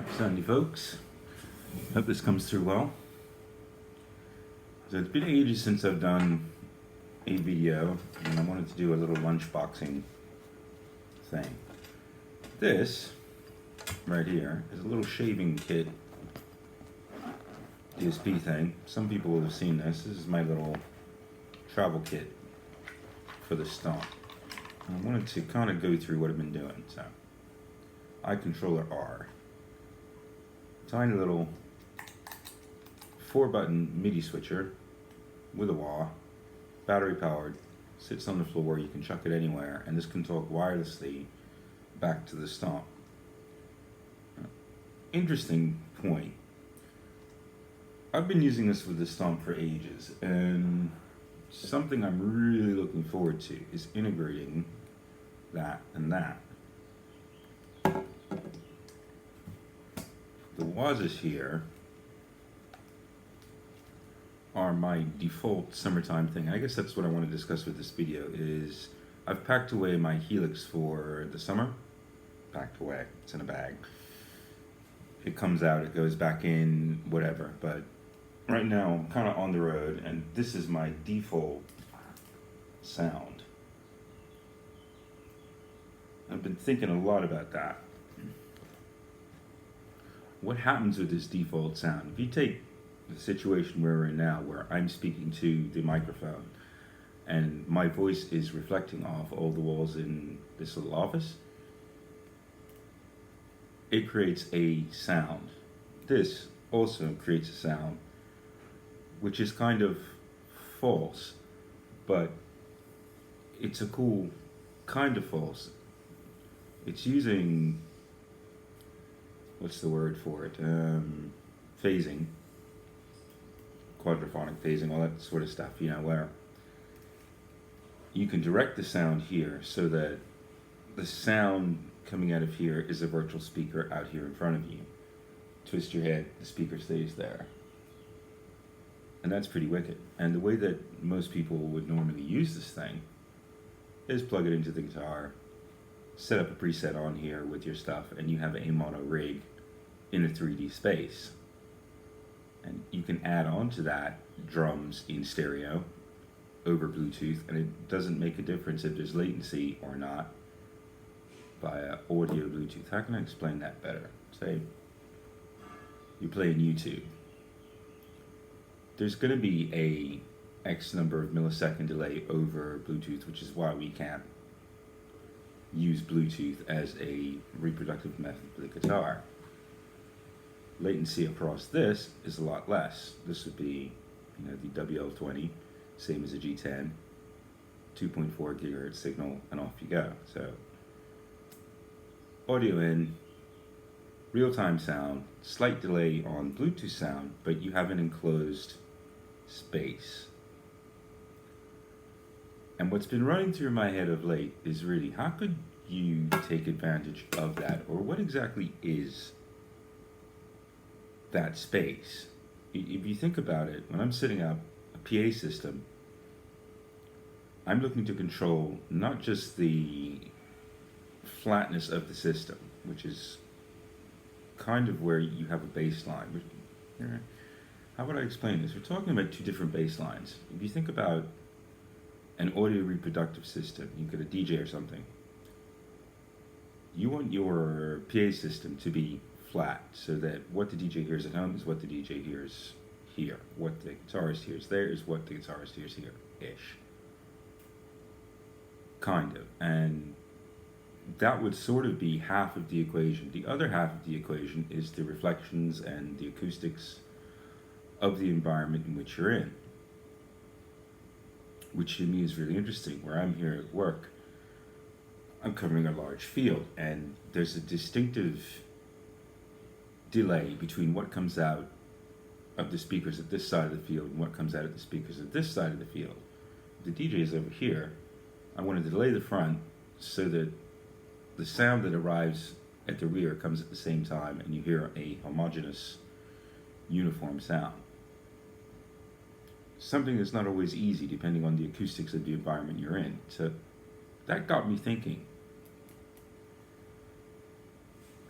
Happy Sunday, folks. Hope this comes through well. So it's been ages since I've done a video, and I wanted to do a little lunchboxing thing. This right here is a little shaving kit DSP thing. Some people will have seen this. This is my little travel kit for the stomp. I wanted to kind of go through what I've been doing. So, eye controller R. Tiny little 4-button MIDI switcher with a wah, battery powered, sits on the floor, you can chuck it anywhere, and this can talk wirelessly back to the stomp. Interesting point. I've been using this with the stomp for ages, and something I'm really looking forward to is integrating that and that. The WAZAs here are my default summertime thing. I guess that's what I want to discuss with this video is I've packed away my Helix for the summer. Packed away, it's in a bag. It comes out, it goes back in, whatever. But right now I'm kind of on the road and this is my default sound. I've been thinking a lot about that. What happens with this default sound? If you take the situation where we're in now, where I'm speaking to the microphone and my voice is reflecting off all the walls in this little office, it creates a sound. This also creates a sound, which is kind of false, but it's a cool kind of false. It's using, what's the word for it? Phasing, quadraphonic phasing, all that sort of stuff, you know, where you can direct the sound here so that the sound coming out of here is a virtual speaker out here in front of you. Twist your head, the speaker stays there. And that's pretty wicked. And the way that most people would normally use this thing is plug it into the guitar, set up a preset on here with your stuff, and you have a mono rig in a 3D space. And you can add on to that drums in stereo over Bluetooth, and it doesn't make a difference if there's latency or not via audio Bluetooth. How can I explain that better? Say you play in YouTube. There's going to be a X number of millisecond delay over Bluetooth, which is why we can't use Bluetooth as a reproductive method for the guitar. Latency across this is a lot less. This would be, you know, the WL20, same as a G10, 2.4 gigahertz signal, and off you go. So, audio in, real-time sound, slight delay on Bluetooth sound, but you have an enclosed space. And what's been running through my head of late is really, how could you take advantage of that? Or what exactly is that space? If you think about it, when I'm setting up a PA system, I'm looking to control not just the flatness of the system, which is kind of where you have a bass line. How would I explain this? We're talking about two different bass lines. If you think about an audio reproductive system, you get a DJ or something, you want your PA system to be flat so that what the DJ hears at home is what the DJ hears here. What the guitarist hears there is what the guitarist hears here-ish. Kind of. And that would sort of be half of the equation. The other half of the equation is the reflections and the acoustics of the environment in which you're in, which to me is really interesting. Where I'm here at work, I'm covering a large field, and there's a distinctive delay between what comes out of the speakers at this side of the field and what comes out of the speakers at this side of the field. The DJ is over here. I want to delay the front so that the sound that arrives at the rear comes at the same time, and you hear a homogeneous, uniform sound. Something that's not always easy depending on the acoustics of the environment you're in. So that got me thinking.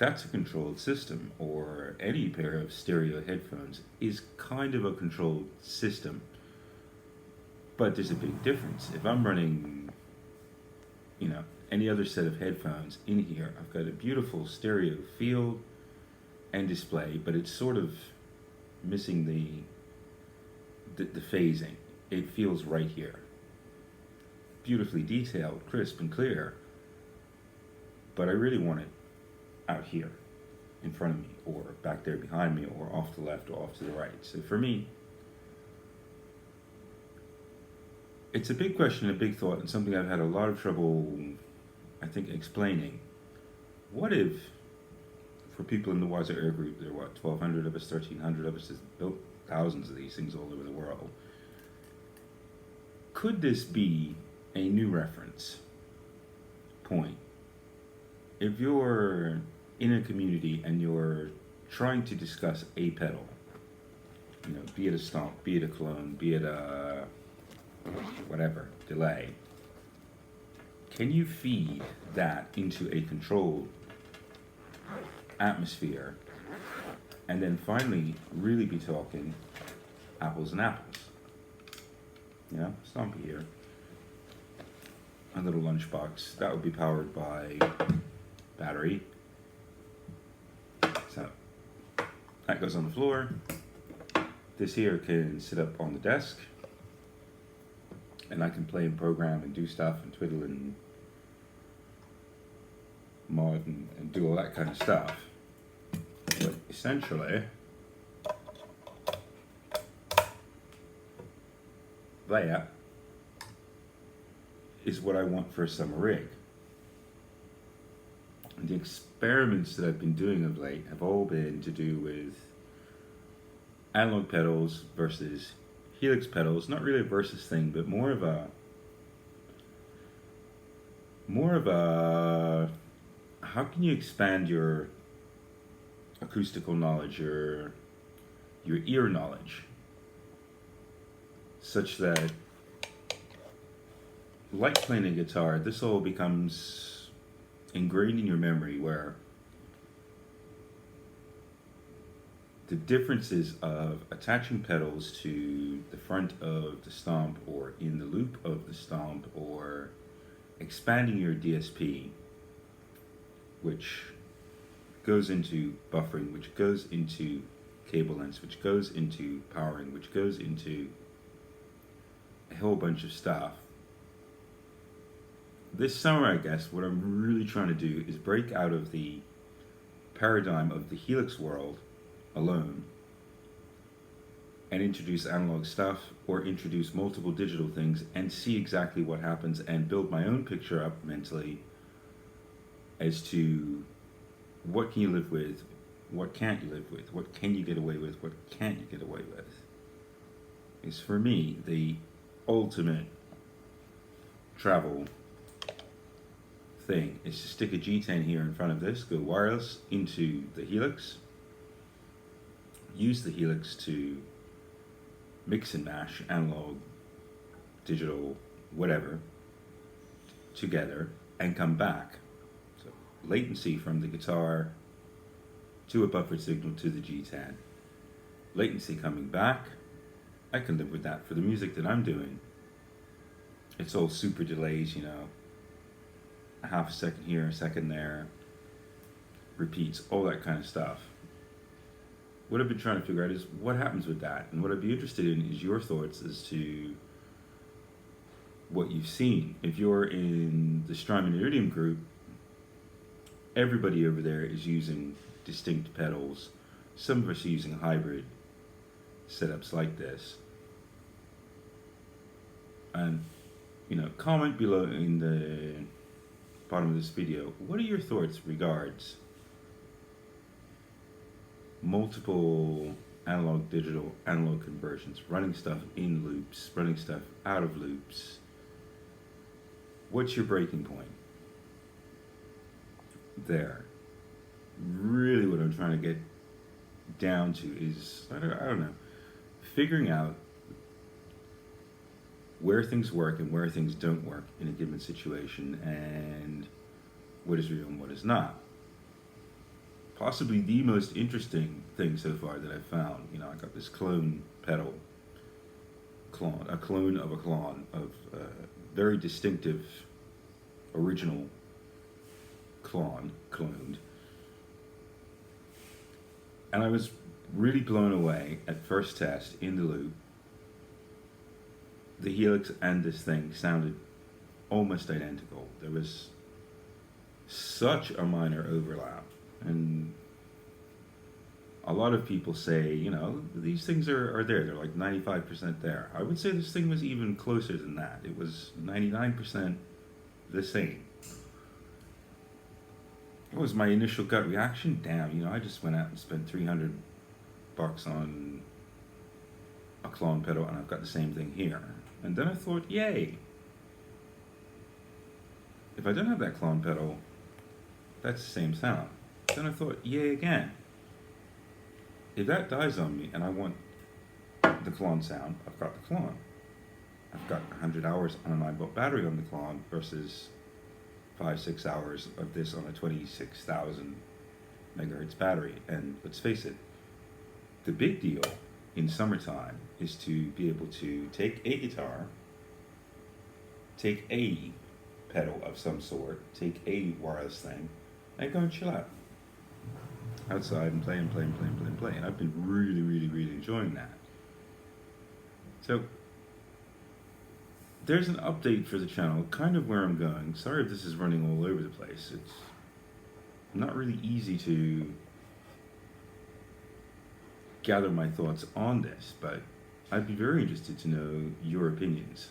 that's a controlled system, or any pair of stereo headphones is kind of a controlled system. But there's a big difference. If I'm running, any other set of headphones in here, I've got a beautiful stereo field and display, but it's sort of missing the phasing. It feels right here. Beautifully detailed, crisp and clear, but I really want it out here in front of me, or back there behind me, or off to the left or off to the right. So for me, it's a big question, a big thought, and something I've had a lot of trouble, I think, explaining. What if, for people in the WAZA Air group, there are 1,200 of us, 1,300 of us, has built thousands of these things all over the world. Could this be a new reference point? If you're in a community and you're trying to discuss a pedal, be it a stomp, be it a clone, be it a whatever, delay, can you feed that into a controlled atmosphere and then finally really be talking apples and apples? Stompy here, a little lunchbox that would be powered by battery. So that goes on the floor. This here can sit up on the desk, and I can play and program and do stuff and twiddle and mod and do all that kind of stuff. But essentially, that is what I want for a summer rig. And the experiments that I've been doing of late have all been to do with analog pedals versus helix pedals. Not really a versus thing, but more of a how can you expand your acoustical knowledge, your ear knowledge, such that, like playing a guitar, this all becomes ingrained in your memory, where the differences of attaching pedals to the front of the stomp or in the loop of the stomp, or expanding your DSP, which goes into buffering, which goes into cable lengths, which goes into powering, which goes into a whole bunch of stuff. This summer, I guess, what I'm really trying to do is break out of the paradigm of the helix world alone and introduce analog stuff, or introduce multiple digital things and see exactly what happens, and build my own picture up mentally as to what can you live with, what can't you live with, what can you get away with, what can't you get away with. Is for me the ultimate travel thing is to stick a G10 here in front of this, go wireless into the helix, use the helix to mix and mash analog, digital, whatever, together, and come back. So latency from the guitar to a buffered signal to the G10. Latency coming back, I can live with that for the music that I'm doing. It's all super delays, a half a second here, a second there, repeats, all that kind of stuff. What I've been trying to figure out is what happens with that, and what I'd be interested in is your thoughts as to what you've seen. If you're in the Strymon Iridium group, everybody over there is using distinct pedals. Some of us are using hybrid setups like this. And, comment below in the bottom of this video, what are your thoughts regards multiple analog, digital, analog conversions, running stuff in loops, running stuff out of loops? What's your breaking point there? Really what I'm trying to get down to is, I don't know, figuring out where things work and where things don't work in a given situation, and what is real and what is not. possibly the most interesting thing so far that I've found. You know, I got this clone pedal, a clone of a clone of very distinctive original cloned. And I was really blown away at first test in the loop. The Helix and this thing sounded almost identical. There was such a minor overlap. And a lot of people say, you know, these things are there. They're like 95% there. I would say this thing was even closer than that. It was 99% the same. What was my initial gut reaction? Damn, you know, I just went out and spent $300 on a clone pedal and I've got the same thing here. And then I thought, yay. If I don't have that clone pedal, that's the same sound. Then I thought, yay again. If that dies on me and I want the clone sound, I've got the clone. I've got 100 hours on an iBook battery on the clone versus 5-6 hours of this on a 26,000 megahertz battery. And let's face it, the big deal in summertime is to be able to take a guitar, take a pedal of some sort, take a wireless thing, and go and chill out outside and play. And I've been really enjoying that. So there's an update for the channel, kind of where I'm going. Sorry if this is running all over the place. It's not really easy to gather my thoughts on this, but I'd be very interested to know your opinions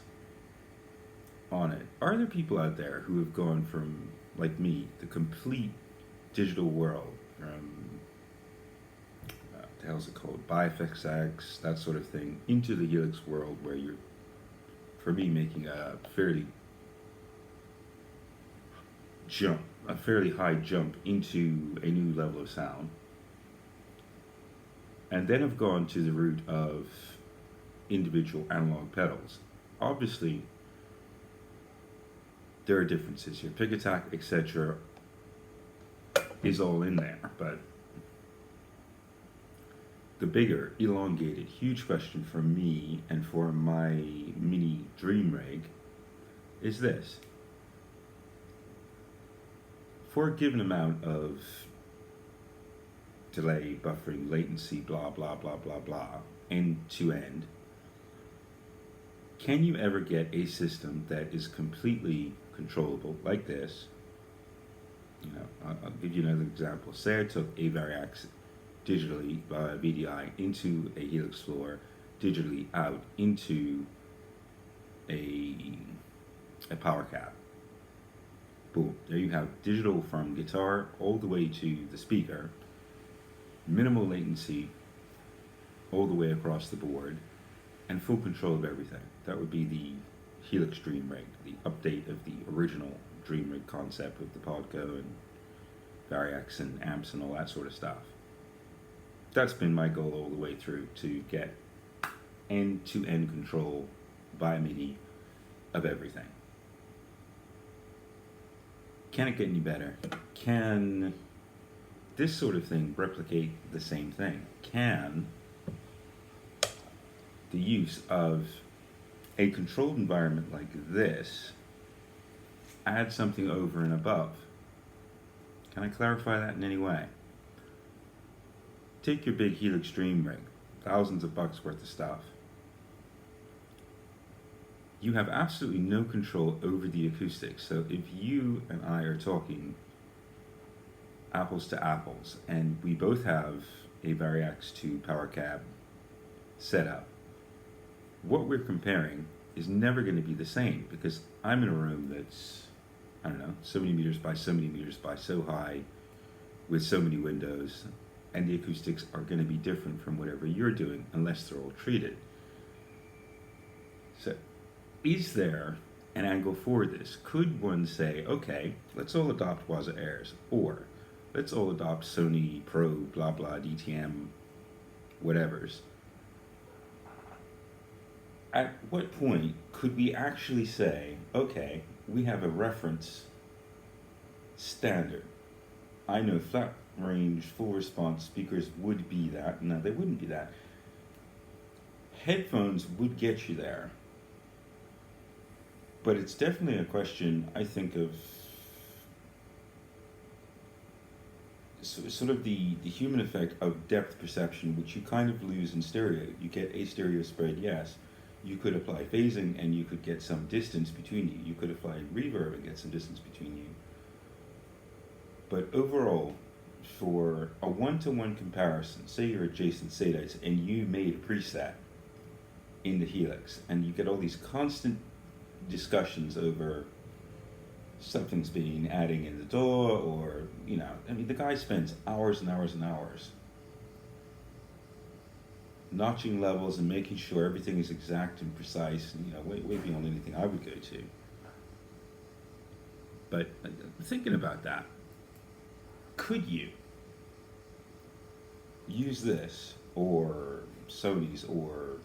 on it. Are there people out there who have gone from, like me, the complete digital world, from what the hell's it called, BiFXX, that sort of thing, into the Helix world, where you're, for me, making a fairly high jump into a new level of sound, and then have gone to the route of individual analog pedals? Obviously, there are differences. Your pick attack, etc., is all in there, but the bigger, elongated, huge question for me and for my mini dream rig is this. For a given amount of delay, buffering, latency, blah, blah, blah, blah, blah, end to end, can you ever get a system that is completely controllable like this? You know, I'll give you another example. Say I took a Variax digitally via VDI into a Helix floor, digitally out into a power cab. Boom, there you have digital from guitar all the way to the speaker, minimal latency all the way across the board, and full control of everything. That would be the Helix Dream Rig, the update of the original Dream Rig concept with the Podco and Variax and amps and all that sort of stuff. That's been my goal all the way through, to get end-to-end control by MIDI of everything. Can it get any better? Can this sort of thing replicate the same thing? Can the use of a controlled environment like this add something over and above? Can I clarify that in any way? Take your big Helix Dream Rig, thousands of bucks worth of stuff. You have absolutely no control over the acoustics. So if you and I are talking apples to apples, and we both have a Variax 2 power cab setup, what we're comparing is never going to be the same, because I'm in a room that's, I don't know, so many meters by so many meters by so high, with so many windows, and the acoustics are going to be different from whatever you're doing, unless they're all treated. So, is there an angle for this? Could one say, okay, let's all adopt WAZA Airs, or let's all adopt Sony Pro, blah blah, DTM, whatevers? At what point could we actually say, okay, we have a reference standard? I know range, full response speakers would be that. No, they wouldn't be that. Headphones would get you there, but it's definitely a question, I think, of sort of the human effect of depth perception, which you kind of lose in stereo. You get a stereo spread, yes. You could apply phasing and you could get some distance between you. You could apply reverb and get some distance between you. But overall, for a one-to-one comparison, say you're at Jason Sadai's and you made a preset in the Helix, and you get all these constant discussions over something's being adding in the door, or, you know, I mean, the guy spends hours and hours and hours notching levels and making sure everything is exact and precise, and, you know, way beyond anything I would go to. But thinking about that, could you use this, or Sony's, or,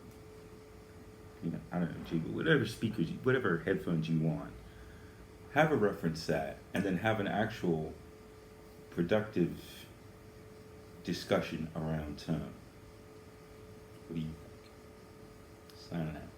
you know, I don't know, whatever speakers, whatever headphones you want, have a reference set, and then have an actual productive discussion around tone? What do you think? Signing out.